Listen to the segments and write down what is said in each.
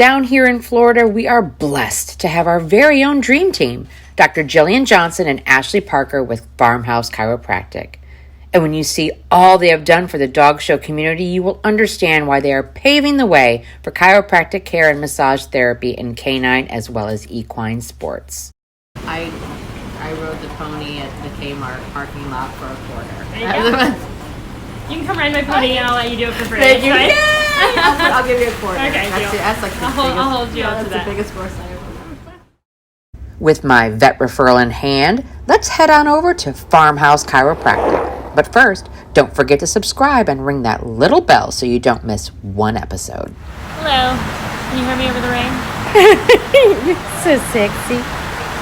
Down here in Florida, we are blessed to have our very own dream team, Dr. Jillian Johnson and Ashley Parker with Farmhouse Chiropractic. And when you see all they have done for the dog show community, you will understand why they are paving the way for chiropractic care and massage therapy in canine as well as equine sports. I rode the pony at the Kmart parking lot for a quarter. You can come ride my pony and I'll let you do it for free. Thank you. Yay! I'll give you a quarter. Okay, that's like I'll hold you up to that. That's the biggest horse I ever rode. With my vet referral in hand, let's head on over to Farmhouse Chiropractic. But first, don't forget to subscribe and ring that little bell so you don't miss one episode. Hello. Can you hear me over the rain? You're so sexy.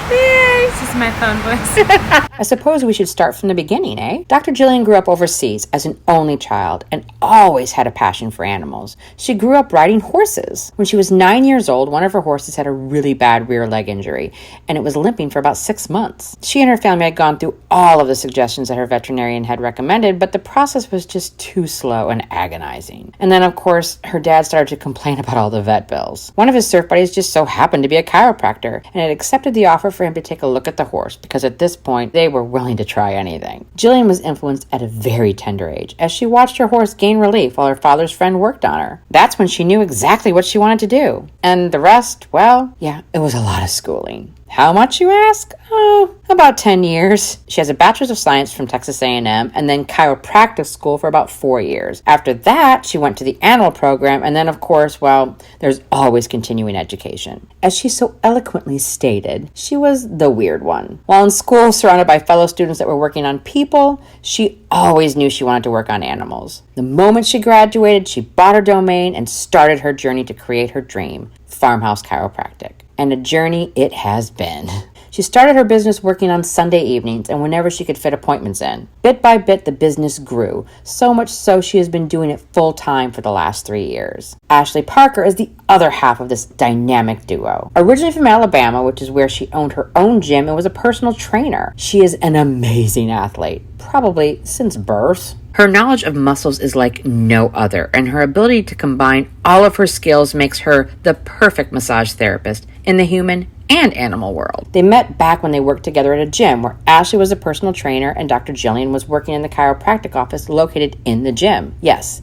This is my phone voice. I suppose we should start from the beginning, eh? Dr. Jillian grew up overseas as an only child and always had a passion for animals. She grew up riding horses. When she was 9 years old, one of her horses had a really bad rear leg injury, and it was limping for about 6 months. She and her family had gone through all of the suggestions that her veterinarian had recommended, but the process was just too slow and agonizing. And then, of course, her dad started to complain about all the vet bills. One of his surf buddies just so happened to be a chiropractor and had accepted the offer for him to take a look at the horse because at this point they were willing to try anything. Jillian was influenced at a very tender age as she watched her horse gain relief while her father's friend worked on her. That's when she knew exactly what she wanted to do. And the rest, well, yeah, it was a lot of schooling. How much, you ask? Oh, about 10 years. She has a bachelor's of science from Texas A&M and then chiropractic school for about 4 years. After that, she went to the animal program and then, of course, well, there's always continuing education. As she so eloquently stated, she was the weird one. While in school, surrounded by fellow students that were working on people, she always knew she wanted to work on animals. The moment she graduated, she bought her domain and started her journey to create her dream, Farmhouse Chiropractic. And a journey it has been. She started her business working on Sunday evenings and whenever she could fit appointments in. Bit by bit, the business grew, so much so she has been doing it full time for the last 3 years. Ashley Parker is the other half of this dynamic duo. Originally from Alabama, which is where she owned her own gym and was a personal trainer, she is an amazing athlete, probably since birth. Her knowledge of muscles is like no other, and her ability to combine all of her skills makes her the perfect massage therapist in the human and animal world. They met back when they worked together at a gym where Ashley was a personal trainer and Dr. Jillian was working in the chiropractic office located in the gym. Yes,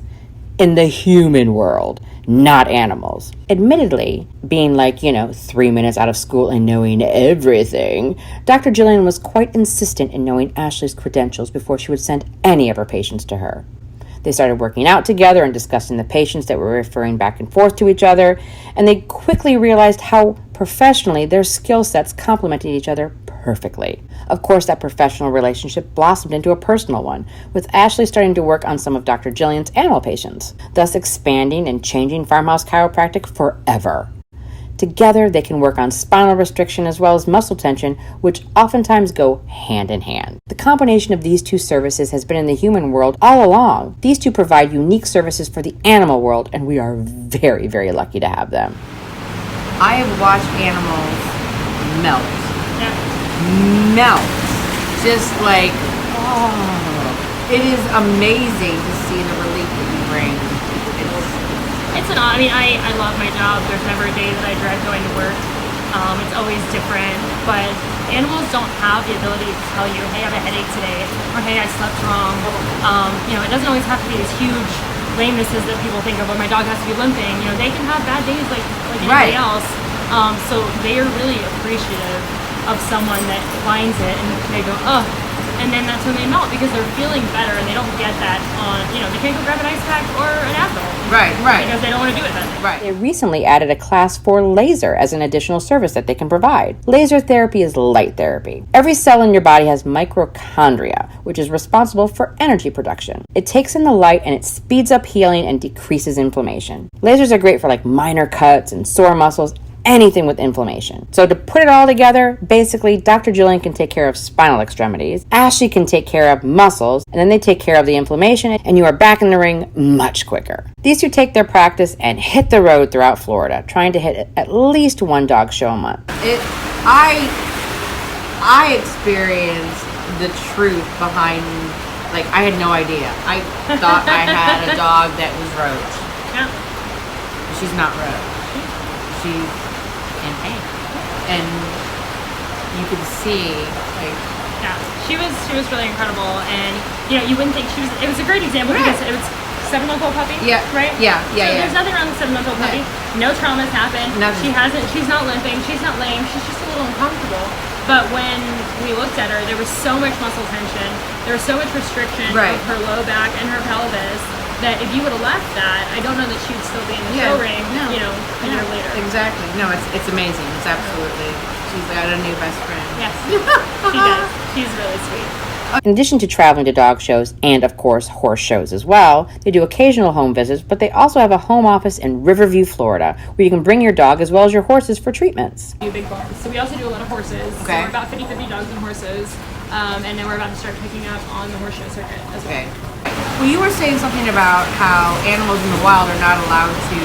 in the human world, not animals. Admittedly, being 3 minutes out of school and knowing everything, Dr. Jillian was quite insistent in knowing Ashley's credentials before she would send any of her patients to her. They started working out together and discussing the patients that were referring back and forth to each other, and they quickly realized how professionally their skill sets complemented each other perfectly. Of course, that professional relationship blossomed into a personal one, with Ashley starting to work on some of Dr. Jillian's animal patients, thus expanding and changing Farmhouse Chiropractic forever. Together, they can work on spinal restriction as well as muscle tension, which oftentimes go hand in hand. The combination of these two services has been in the human world all along. These two provide unique services for the animal world, and we are very, very lucky to have them. I have watched animals melt. Yeah. Melt. Just like, oh. It is amazing to see the relief that you bring. I love my job. There's never a day that I dread going to work. It's always different, but animals don't have the ability to tell you, hey, I have a headache today, or hey, I slept wrong. It doesn't always have to be these huge lamenesses that people think of, or my dog has to be limping. They can have bad days like anybody else. So they are really appreciative of someone that finds it and they go, oh, and then that's when they melt because they're feeling better and they don't get that on, they can't go grab an ice pack or an Advil. Right. Because they don't want to do it then. Right. They recently added a class for laser as an additional service that they can provide. Laser therapy is light therapy. Every cell in your body has mitochondria, which is responsible for energy production. It takes in the light and it speeds up healing and decreases inflammation. Lasers are great for minor cuts and sore muscles, anything with inflammation. So to put it all together, basically, Dr. Jillian can take care of spinal extremities, Ashley can take care of muscles, and then they take care of the inflammation, and you are back in the ring much quicker. These two take their practice and hit the road throughout Florida, trying to hit at least one dog show a month. I experienced the truth behind, I had no idea. I thought I had a dog that was Roach. Yeah. She's not Roach. she can paint, and you could see like. Yeah, she was really incredible, and you wouldn't think she was. It was a great example Right. because it was 7-month-old puppy. Yeah. Right. Yeah. So there's nothing wrong with 7-month-old puppy. No traumas happened. Nothing. She's not limping. She's not lame. She's just a little uncomfortable. But when we looked at her, there was so much muscle tension. There was so much restriction Right. of her low back and her pelvis that if you would have left that, I don't know that she would still be in the show ring. No. A year later. Exactly. No, it's amazing. It's absolutely. She's got a new best friend. Yes, she does. She's really sweet. In addition to traveling to dog shows and, of course, horse shows as well, they do occasional home visits, but they also have a home office in Riverview, Florida, where you can bring your dog as well as your horses for treatments. Do big barns. So we also do a lot of horses. Okay. So we're about 50-50 dogs and horses. And then we're about to start picking up on the horse show circuit as well. Okay. Well, you were saying something about how animals in the wild are not allowed to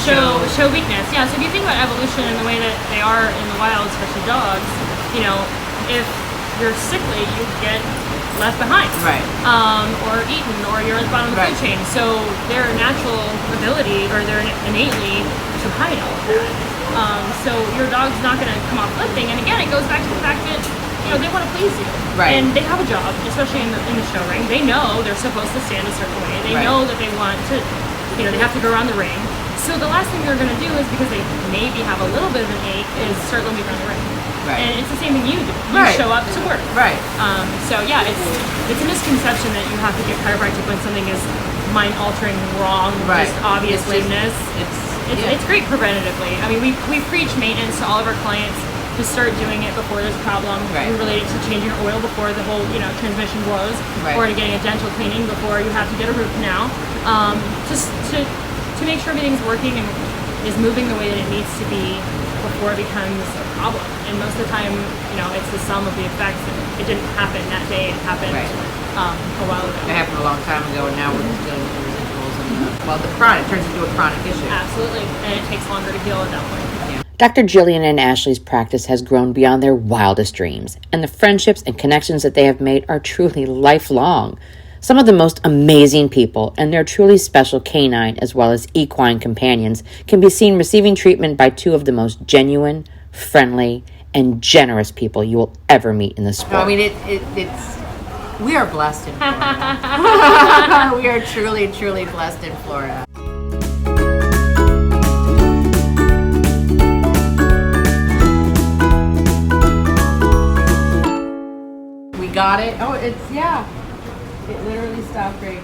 Show weakness. Yeah, so if you think about evolution and the way that they are in the wild, especially dogs, if you're sickly, you get left behind. Right. Or eaten, or you're at the bottom of the Right. food chain. So their natural ability, or their innately, to hide all of that. So your dog's not going to come off limping. And again, it goes back to the fact that they want to please you. Right. And they have a job, especially in the show ring. They know they're supposed to stand a certain way. They Right. know that they want to, they have to go around the ring. So the last thing they're going to do is, because they maybe have a little bit of an ache, is start limping around the ring. Right. And it's the same thing you do. You Right. show up to work. Right. So yeah, it's a misconception that you have to get chiropractic when something is mind-altering, wrong, Right. just obvious It's just- lameness. It's great preventatively. I mean, we preach maintenance to all of our clients to start doing it before there's a problem. Right. We relate it to changing your oil before the whole transmission blows, Right. or to getting a dental cleaning before you have to get a root canal. Just to make sure everything's working and is moving the way that it needs to be before it becomes a problem. And most of the time, it's the sum of the effects. It didn't happen that day. It happened Right. a while ago. It happened a long time ago, and now we're just dealing with the residuals and the chronic turns into a chronic issue. Absolutely. And it takes longer to heal at that point. Dr. Jillian and Ashley's practice has grown beyond their wildest dreams, and the friendships and connections that they have made are truly lifelong. Some of the most amazing people and their truly special canine as well as equine companions can be seen receiving treatment by two of the most genuine, friendly, and generous people you will ever meet in the sport. No, I mean, it's we are blessed in Florida. We are truly, truly blessed in Florida. We got it. Oh, it literally stopped raining.